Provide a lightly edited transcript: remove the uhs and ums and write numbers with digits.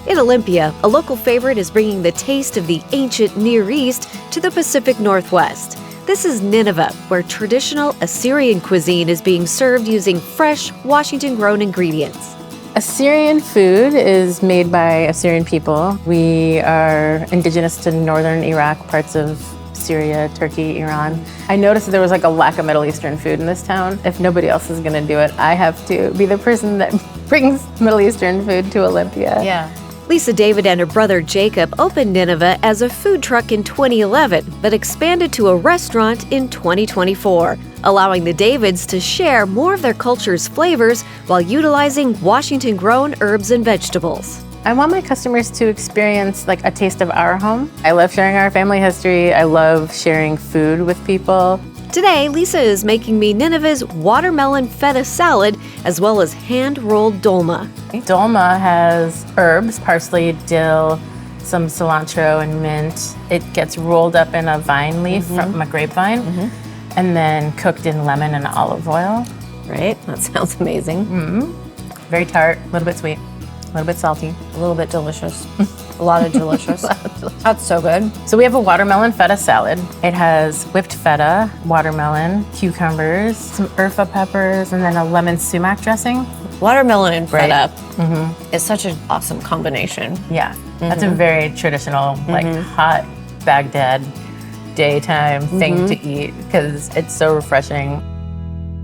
In Olympia, a local favorite is bringing the taste of the ancient Near East to the Pacific Northwest. This is Nineveh, where traditional Assyrian cuisine is being served using fresh, Washington-grown ingredients. Assyrian food is made by Assyrian people. We are indigenous to northern Iraq, parts of Syria, Turkey, Iran. I noticed that there was like a lack of Middle Eastern food in this town. If nobody else is gonna do it, I have to be the person that brings Middle Eastern food to Olympia. Yeah. Lisa David and her brother Jacob opened Nineveh as a food truck in 2011, but expanded to a restaurant in 2024, allowing the Davids to share more of their culture's flavors while utilizing Washington-grown herbs and vegetables. I want my customers to experience like a taste of our home. I love sharing our family history. I love sharing food with people. Today, Lisa is making me Nineveh's watermelon feta salad, as well as hand-rolled dolma. Dolma has herbs, parsley, dill, some cilantro and mint. It gets rolled up in a vine leaf from a grapevine, and then cooked in lemon and olive oil. Right, that sounds amazing. Very tart, a little bit sweet, a little bit salty. A little bit delicious. A lot of delicious. That's so good. So we have a watermelon feta salad. It has whipped feta, watermelon, cucumbers, some urfa peppers, and then a lemon sumac dressing. Watermelon and feta is such an awesome combination. Yeah, that's a very traditional, like hot Baghdad daytime thing to eat because it's so refreshing.